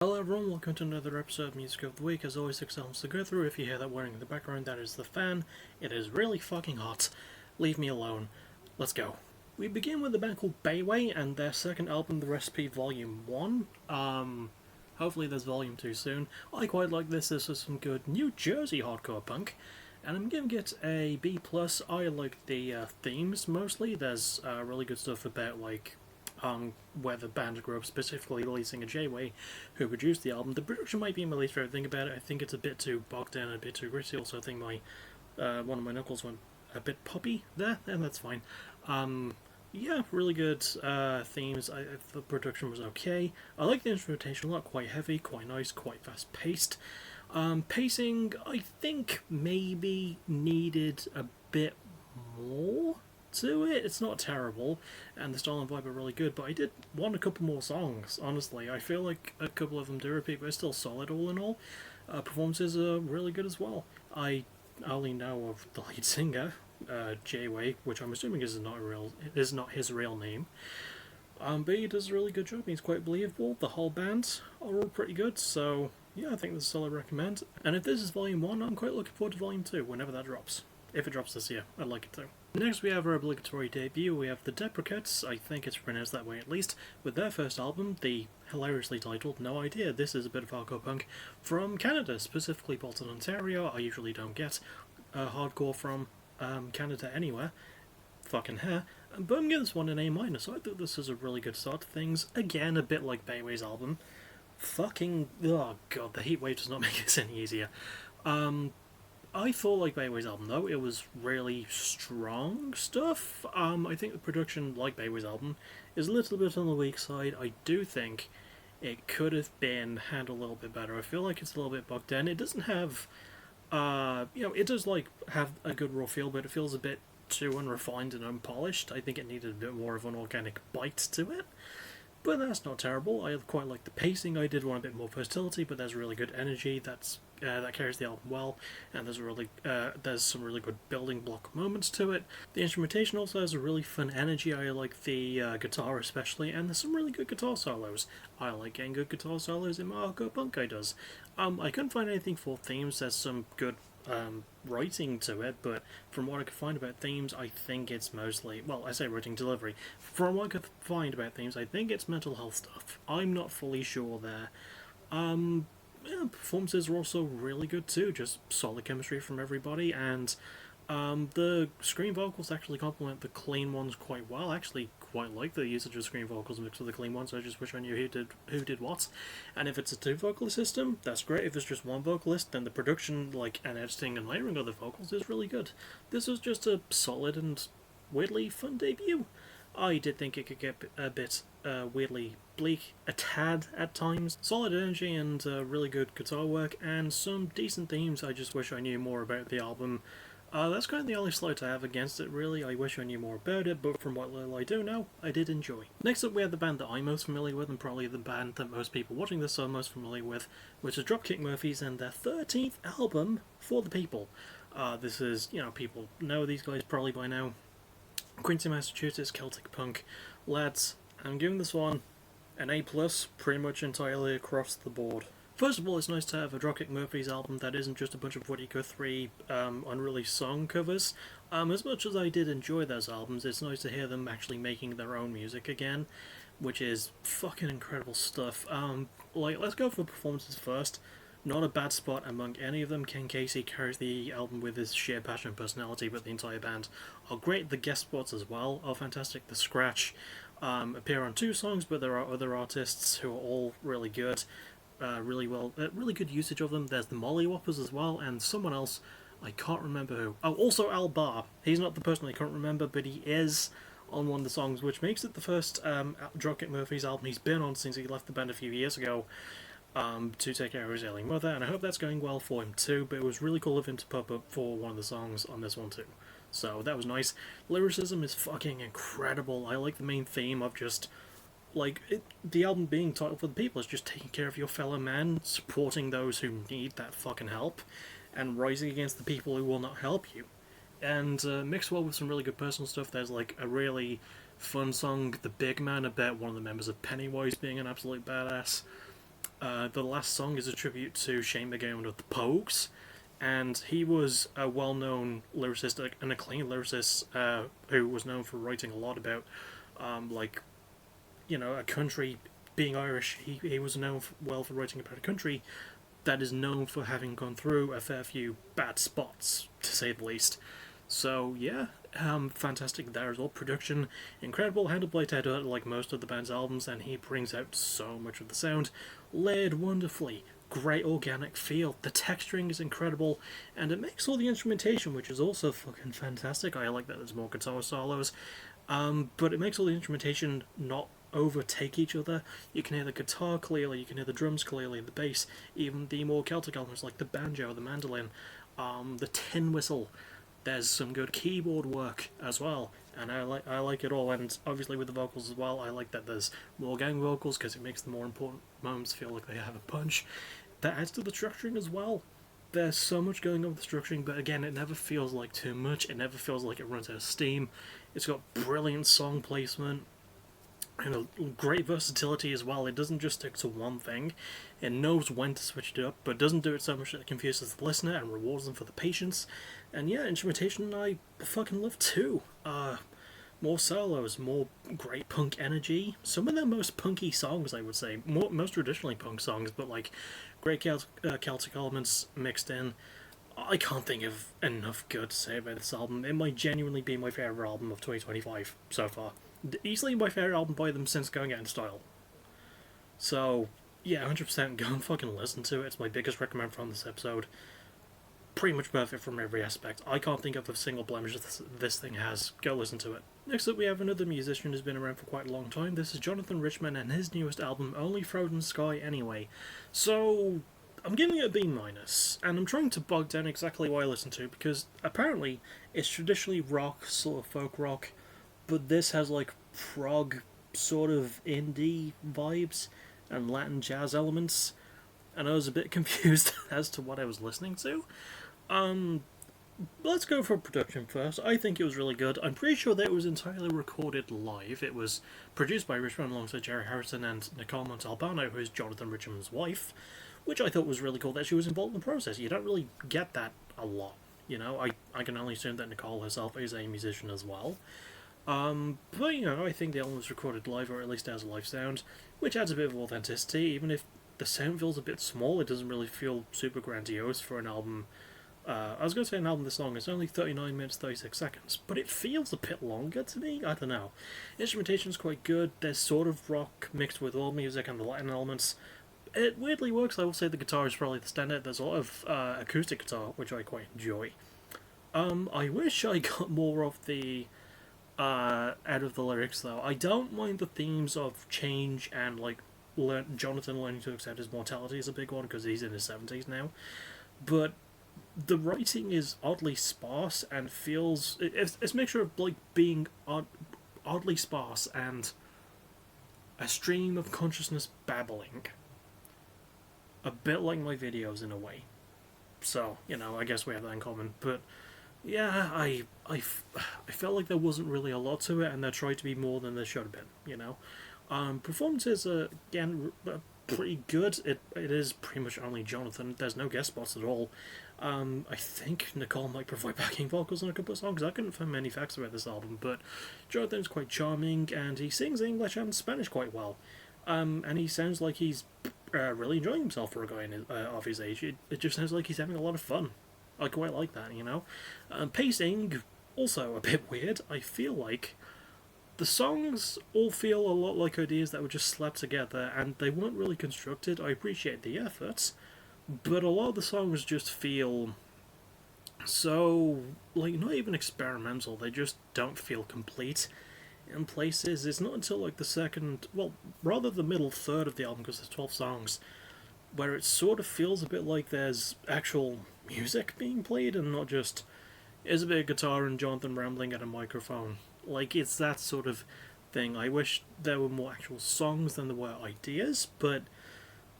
Hello everyone, welcome to another episode of Music of the Week. As always, 6 albums to go through. If you hear that whirring in the background, that is the fan. It is really fucking hot. Leave me alone. Let's go. We begin with a band called Bayway and their second album, The Recipe Volume 1. Hopefully there's Volume 2 soon. I quite like this. This is some good New Jersey hardcore punk. And I'm giving it a B+. I like the themes mostly. There's really good stuff about where the band grew up, specifically the lead singer Jay-Way, who produced the album. The production might be my least favorite thing about it. I think it's a bit too bogged down and a bit too gritty. Also, I think my one of my knuckles went a bit poppy there, and that's fine. Yeah, really good themes. The production was okay. I like the instrumentation a lot, quite heavy, quite nice, quite fast paced. Pacing, I think maybe needed a bit more to it. It's not terrible, and the style and vibe are really good, but I did want a couple more songs, honestly. I feel like a couple of them do repeat, but it's still solid all in all. Performances are really good as well. I only know of the lead singer, Jay-Way, which I'm assuming is not his real name. But he does a really good job. He's quite believable. The whole band are all pretty good, so yeah, I think this is a solid recommend. And if this is Volume 1, I'm quite looking forward to Volume 2, whenever that drops. If it drops this year, I'd like it to. Next we have our obligatory debut. We have the Deprecates, I think it's pronounced that way at least, with their first album, the hilariously titled No Idea. This is a bit of hardcore punk from Canada, specifically Bolton, Ontario. I usually don't get hardcore from Canada anywhere. Fucking hair. But I'm giving this one an A-, so I thought this is a really good start to things. Again, a bit like Bayway's album. Oh god, the heat wave does not make this any easier. I thought like Bayway's album though, it was really strong stuff. I think the production, like Bayway's album, is a little bit on the weak side. I do think it could have been handled a little bit better. I feel like it's a little bit bogged down. It doesn't have, it does like have a good raw feel, but it feels a bit too unrefined and unpolished. I think it needed a bit more of an organic bite to it. But that's not terrible. I quite like the pacing. I did want a bit more versatility, but there's really good energy. That carries the album well, and there's some really good building block moments to it. The instrumentation also has a really fun energy. I like the guitar especially, and there's some really good guitar solos. I like getting good guitar solos in my hardcore punk. I couldn't find anything for themes. There's some good writing to it, but from what I could find about themes, I think it's mostly, well, I say writing delivery. From what I could find about themes, I think it's mental health stuff. I'm not fully sure there. Performances were also really good too, just solid chemistry from everybody, and the screen vocals actually complement the clean ones quite well. I actually quite like the usage of screen vocals mixed with the clean ones. I just wish I knew who did what. And if it's a two vocalist system, that's great. If it's just one vocalist, then the production, and editing and layering of the vocals is really good. This was just a solid and weirdly fun debut. I did think it could get a bit weirdly bleak, a tad at times. Solid energy and really good guitar work, and some decent themes. I just wish I knew more about the album. That's kind of the only slight I have against it, really. I wish I knew more about it, but from what little I do know, I did enjoy. Next up, we have the band that I'm most familiar with, and probably the band that most people watching this are most familiar with, which is Dropkick Murphys and their 13th album, For the People. This is, people know these guys probably by now. Quincy, Massachusetts, Celtic punk lads. I'm giving this one an A+, pretty much entirely across the board. First of all, it's nice to have a Dropkick Murphys album that isn't just a bunch of Woody Guthrie unreleased song covers. As much as I did enjoy those albums, it's nice to hear them actually making their own music again, which is fucking incredible stuff. Let's go for performances first. Not a bad spot among any of them. Ken Casey carries the album with his sheer passion and personality, but the entire band are great. The guest spots as well are fantastic. The Scratch appear on 2 songs, but there are other artists who are all really good. Really good usage of them. There's the Mollywhoppers as well, and someone else, I can't remember who. Oh, also Al Barr. He's not the person I can't remember, but he is on one of the songs, which makes it the first Dropkick Murphys album he's been on since he left the band a few years ago. To take care of his ailing mother, and I hope that's going well for him too, but it was really cool of him to pop up for one of the songs on this one too. So that was nice. Lyricism is fucking incredible. I like the main theme of just, the album being titled For the People is just taking care of your fellow man, supporting those who need that fucking help, and rising against the people who will not help you. And mixed well with some really good personal stuff, there's a really fun song, The Big Man, about one of the members of Pennywise being an absolute badass. The last song is a tribute to Shane MacGowan of the Pogues, and he was a well-known lyricist, an acclaimed lyricist, who was known for writing a lot about, like, a country being Irish. He was known well for writing about a country that is known for having gone through a fair few bad spots, to say the least. So yeah, fantastic there as well. Production incredible, handled by Ted Hurt like most of the band's albums, and he brings out so much of the sound, layered wonderfully. Great organic feel. The texturing is incredible, and it makes all the instrumentation, which is also fucking fantastic. I like that there's more guitar solos, but it makes all the instrumentation not overtake each other. You can hear the guitar clearly, you can hear the drums clearly, the bass, even the more Celtic elements like the banjo, the mandolin, the tin whistle. There's some good keyboard work as well, and I like it all. And obviously with the vocals as well, I like that there's more gang vocals because it makes the more important moments feel like they have a punch. That adds to the structuring as well. There's so much going on with the structuring, but again, it never feels like too much. It never feels like it runs out of steam. It's got brilliant song placement and a great versatility as well. It doesn't just stick to one thing. It knows when to switch it up, but doesn't do it so much that it confuses the listener and rewards them for the patience. And yeah, instrumentation I fucking love too. More solos, more great punk energy. Some of their most punky songs, I would say. Most traditionally punk songs, but like great Celtic elements mixed in. I can't think of enough good to say about this album. It might genuinely be my favourite album of 2025 so far. Easily my favourite album by them since Going Out in Style. So, yeah, 100% go and fucking listen to it. It's my biggest recommend from this episode. Pretty much perfect from every aspect. I can't think of a single blemish this thing has. Go listen to it. Next up we have another musician who's been around for quite a long time. This is Jonathan Richman and his newest album, Only Frozen Sky Anyway. So, I'm giving it a B-, and I'm trying to bog down exactly what I listen to, because apparently it's traditionally rock, sort of folk rock, but this has like prog, sort of indie vibes, and Latin jazz elements, and I was a bit confused as to what I was listening to. Let's go for production first. I think it was really good. I'm pretty sure that it was entirely recorded live. It was produced by Richman alongside Jerry Harrison and Nicole Montalbano, who is Jonathan Richman's wife, which I thought was really cool that she was involved in the process. You don't really get that a lot, I can only assume that Nicole herself is a musician as well. But I think the album was recorded live, or at least has a live sound, which adds a bit of authenticity. Even if the sound feels a bit small, it doesn't really feel super grandiose for an album. I was going to say an album this long, it's only 39 minutes 36 seconds, but it feels a bit longer to me. I don't know. Instrumentation's quite good. There's sort of rock mixed with world music and the Latin elements. It weirdly works. I will say the guitar is probably the standout. There's a lot of acoustic guitar, which I quite enjoy. I wish I got more of the out of the lyrics, though. I don't mind the themes of change and like Jonathan learning to accept his mortality is a big one because he's in his 70s now. But the writing is oddly sparse and feels it's a mixture of like being oddly sparse and a stream of consciousness babbling. A bit like my videos in a way. So, I guess we have that in common. But yeah, I felt like there wasn't really a lot to it, and there tried to be more than there should have been. Performances are, again, pretty good. It is pretty much only Jonathan. There's no guest spots at all. I think Nicole might provide backing vocals on a couple of songs. I couldn't find many facts about this album, but Jonathan's quite charming, and he sings English and Spanish quite well. And he sounds like he's really enjoying himself for a guy of his age. It just sounds like he's having a lot of fun. I quite like that, Pacing, also a bit weird. I feel like the songs all feel a lot like ideas that were just slapped together, and they weren't really constructed. I appreciate the efforts, but a lot of the songs just feel so, like, not even experimental. They just don't feel complete in places. It's not until like the second, well, rather the middle third of the album, because there's 12 songs, where it sort of feels a bit like there's actual music being played and not just is a bit of guitar and Jonathan rambling at a microphone. Like, it's that sort of thing. I wish there were more actual songs than there were ideas, but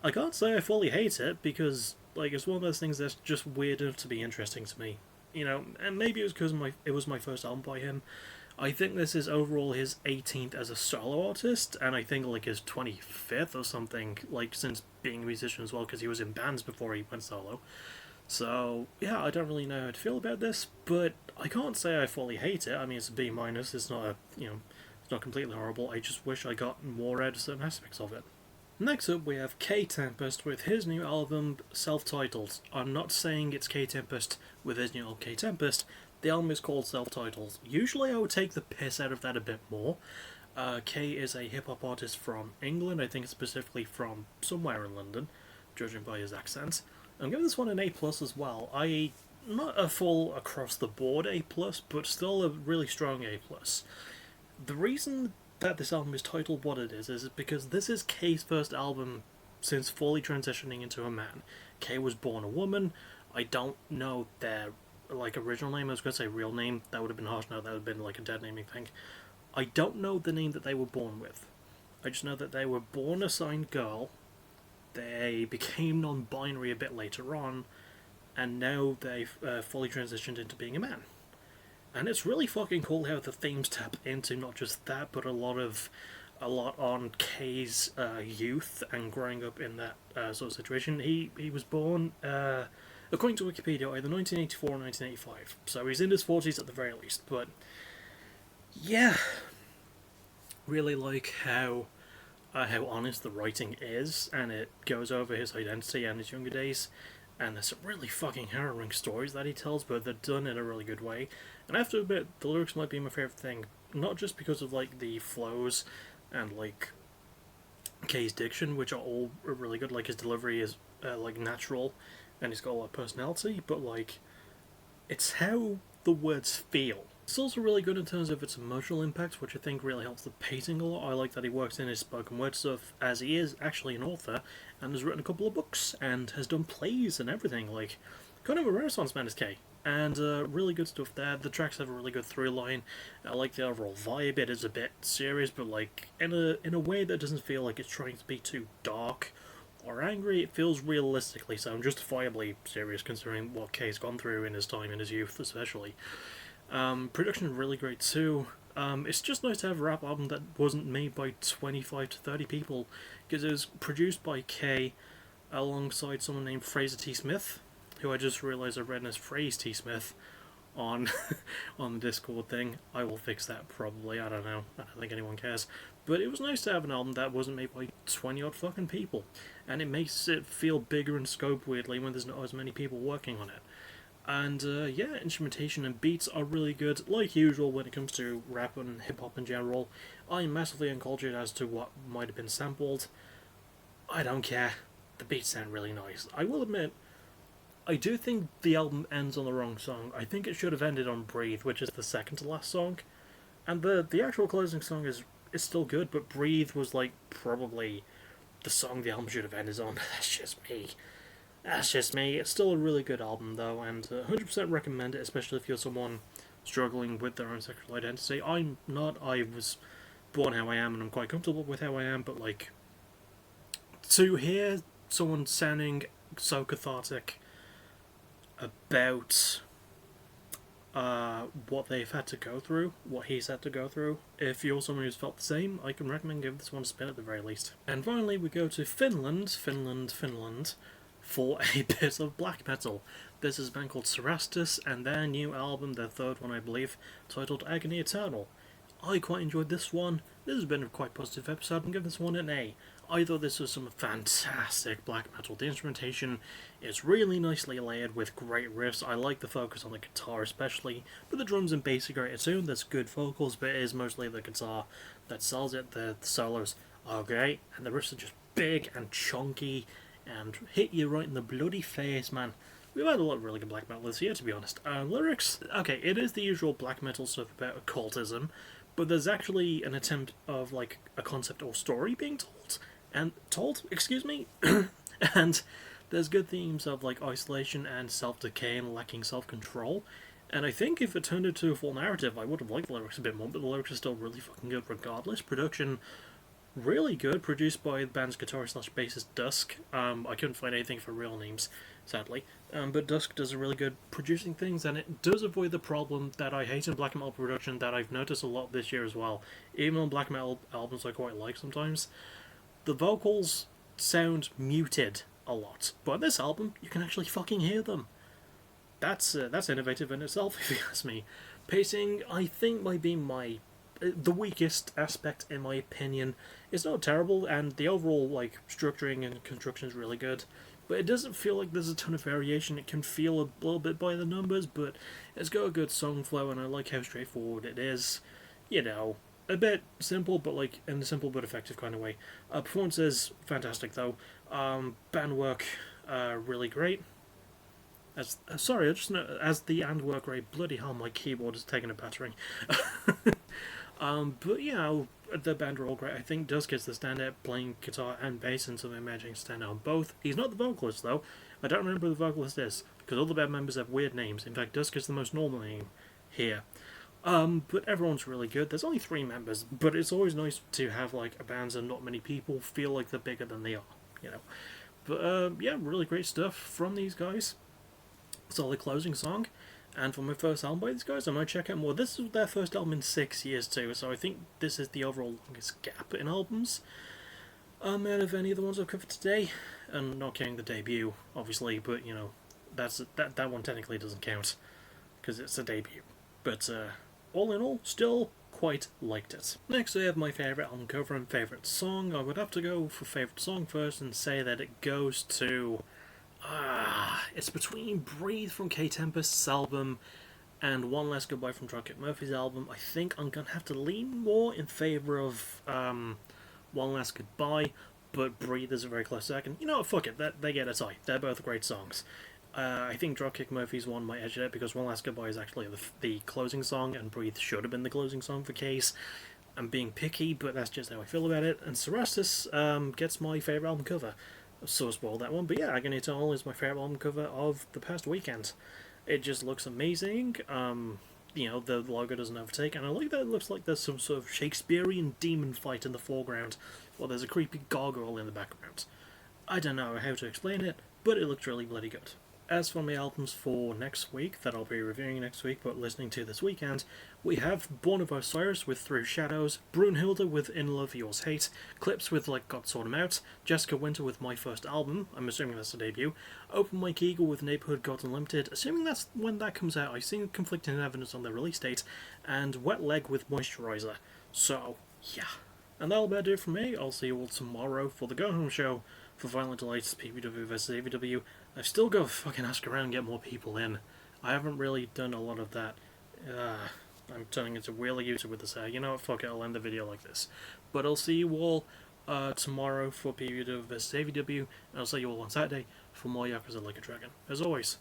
I can't say I fully hate it, because like it's one of those things that's just weird enough to be interesting to me. And maybe it was because it was my first album by him. I think this is overall his 18th as a solo artist, and I think like his 25th or something, like since being a musician as well, because he was in bands before he went solo. So yeah, I don't really know how to feel about this, but I can't say I fully hate it. I mean, it's a B minus. It's not a it's not completely horrible. I just wish I got more out of certain aspects of it. Next up, we have K Tempest with his new album, self-titled. I'm not saying it's K Tempest with his new album, K Tempest. The album is called self-titled. Usually I would take the piss out of that a bit more. K is a hip-hop artist from England, I think specifically from somewhere in London, judging by his accent. I'm giving this one an A+ as well. Not a full across-the-board A+, but still a really strong A+. The reason that this album is titled what it is because this is K's first album since fully transitioning into a man. K was born a woman. I don't know their original name. I was going to say real name. That would have been harsh. No, that would have been like a dead naming thing. I don't know the name that they were born with. I just know that they were born assigned girl. They became non-binary a bit later on, and now they've fully transitioned into being a man. And it's really fucking cool how the themes tap into not just that, but a lot on K's youth and growing up in that sort of situation. He was born, according to Wikipedia, either 1984 or 1985. So he's in his 40s at the very least. But yeah, really like how honest the writing is, and it goes over his identity and his younger days. And there's some really fucking harrowing stories that he tells, but they're done in a really good way. And I have to admit, the lyrics might be my favourite thing, not just because of like the flows and like K's diction, which are all really good. Like his delivery is like natural, and he's got a lot of personality, but like it's how the words feel. It's also really good in terms of its emotional impact, which I think really helps the pacing a lot. I like that he works in his spoken word stuff, as he is actually an author, and has written a couple of books, and has done plays and everything, like, kind of a renaissance man is K. And really good stuff there. The tracks have a really good through line. I like the overall vibe. It is a bit serious, but like in a way that doesn't feel like it's trying to be too dark or angry. It feels realistically so, and justifiably serious considering what K's gone through in his time, in his youth especially. Production really great too. It's just nice to have a rap album that wasn't made by 25 to 30 people, because it was produced by K alongside someone named Fraser T. Smith, who I just realised I read as Phrase T. Smith on on the Discord thing. I will fix that probably, I don't know, I don't think anyone cares. But it was nice to have an album that wasn't made by 20 odd fucking people, and it makes it feel bigger in scope weirdly when there's not as many people working on it. And yeah, instrumentation and beats are really good, like usual when it comes to rap and hip-hop in general. I'm massively uncultured as to what might have been sampled. I don't care. The beats sound really nice. I will admit, I do think the album ends on the wrong song. I think it should have ended on Breathe, which is the second to last song. And the actual closing song is still good, but Breathe was like probably the song the album should have ended on. That's just me. That's just me. It's still a really good album, though, and 100% recommend it, especially if you're someone struggling with their own sexual identity. I'm not. I was born how I am, and I'm quite comfortable with how I am, but, like, to hear someone sounding so cathartic about what they've had to go through, what he's had to go through, if you're someone who's felt the same, I can recommend give this one a spin at the very least. And finally, we go to Finland, for a bit of black metal. This is a band called Cerastus, and their new album, their third one I believe, titled Agony Eternal. I quite enjoyed this one. This has been a quite positive episode. I'm giving this one an A. I thought this was some fantastic black metal. The instrumentation is really nicely layered with great riffs. I like the focus on the guitar especially, but the drums and bass are great too. There's good vocals, but it is mostly the guitar that sells it. The solos are great, and the riffs are just big and chunky and hit you right in the bloody face, man. We've had a lot of really good black metal this year, to be honest. Lyrics, okay, it is the usual black metal stuff about occultism, but there's actually an attempt of, like, a concept or story being and there's good themes of, like, isolation and self-decay and lacking self-control, and I think if it turned into a full narrative, I would have liked the lyrics a bit more, but the lyrics are still really fucking good regardless. Production, really good, produced by the band's guitarist slash bassist Dusk. I couldn't find anything for real names, sadly. But Dusk does a really good producing things, and it does avoid the problem that I hate in black metal production that I've noticed a lot this year as well. Even on black metal albums I quite like sometimes, the vocals sound muted a lot. But on this album, you can actually fucking hear them. That's innovative in itself, if you ask me. Pacing, I think, might be the weakest aspect in my opinion. It's not terrible, and the overall structuring and construction is really good. But it doesn't feel like there's a ton of variation. It can feel a little bit by the numbers, but it's got a good song flow, and I like how straightforward it is. You know, a bit simple, but in a simple but effective kind of way. Performance is fantastic though. Band work, really great. Sorry, I just know, as the and work rate, bloody hell, my keyboard is taking a battering. But the band are all great. I think Dusk is the standout, playing guitar and bass, and so I'm imagining stand out on both. He's not the vocalist though. I don't remember who the vocalist is because all the band members have weird names. In fact, Dusk is the most normal name here. But everyone's really good. There's only 3 members, but it's always nice to have a band and not many people feel like they're bigger than they are, you know. But really great stuff from these guys. Solid closing song, and for my first album by these guys, I might check out more. This is their first album in 6 years too, so I think this is the overall longest gap in albums out of any of the ones I've covered today, and not counting the debut, obviously, but that one technically doesn't count because it's a debut. But all in all, still quite liked it. Next I have my favourite album cover and favourite song. I would have to go for favourite song first and say that it goes to it's between Breathe from K Tempest's album and One Last Goodbye from Dropkick Murphys' album. I think I'm going to have to lean more in favour of One Last Goodbye, but Breathe is a very close second. You know what, fuck it, they get a tie. They're both great songs. I think Dropkick Murphys one might edge it because One Last Goodbye is actually the closing song, and Breathe should have been the closing song for Case. I'm being picky, but that's just how I feel about it. And Cerastus gets my favourite album cover. So spoiled that one, but yeah, Agony Eternal is my favourite album cover of the past weekend. It just looks amazing. The logo doesn't overtake, and I like that it looks like there's some sort of Shakespearean demon fight in the foreground, while there's a creepy gargoyle in the background. I don't know how to explain it, but it looks really bloody good. As for my albums for next week, that I'll be reviewing next week but listening to this weekend, we have Born of Osiris with Through Shadows, Brunhilde with In Love Yours Hate, Clips with Like God Sort 'Em Out, Jessica Winter with My First Album, I'm assuming that's the debut, Open Mike Eagle with Neighborhood Gods Unlimited, assuming that's when that comes out, I've seen conflicting evidence on the release date, and Wet Leg with Moisturizer. So, yeah. And that'll about do it from me. I'll see you all tomorrow for the Go Home Show for Violent Delights PPW vs AVW. I've still got to fucking ask around and get more people in. I haven't really done a lot of that. I'm turning into a wheeler user with this. You know what, fuck it, I'll end the video like this. But I'll see you all tomorrow for PPW vs AVW, and I'll see you all on Saturday for more Yakuza Like a Dragon. As always,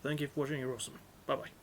thank you for watching, you're awesome. Bye bye.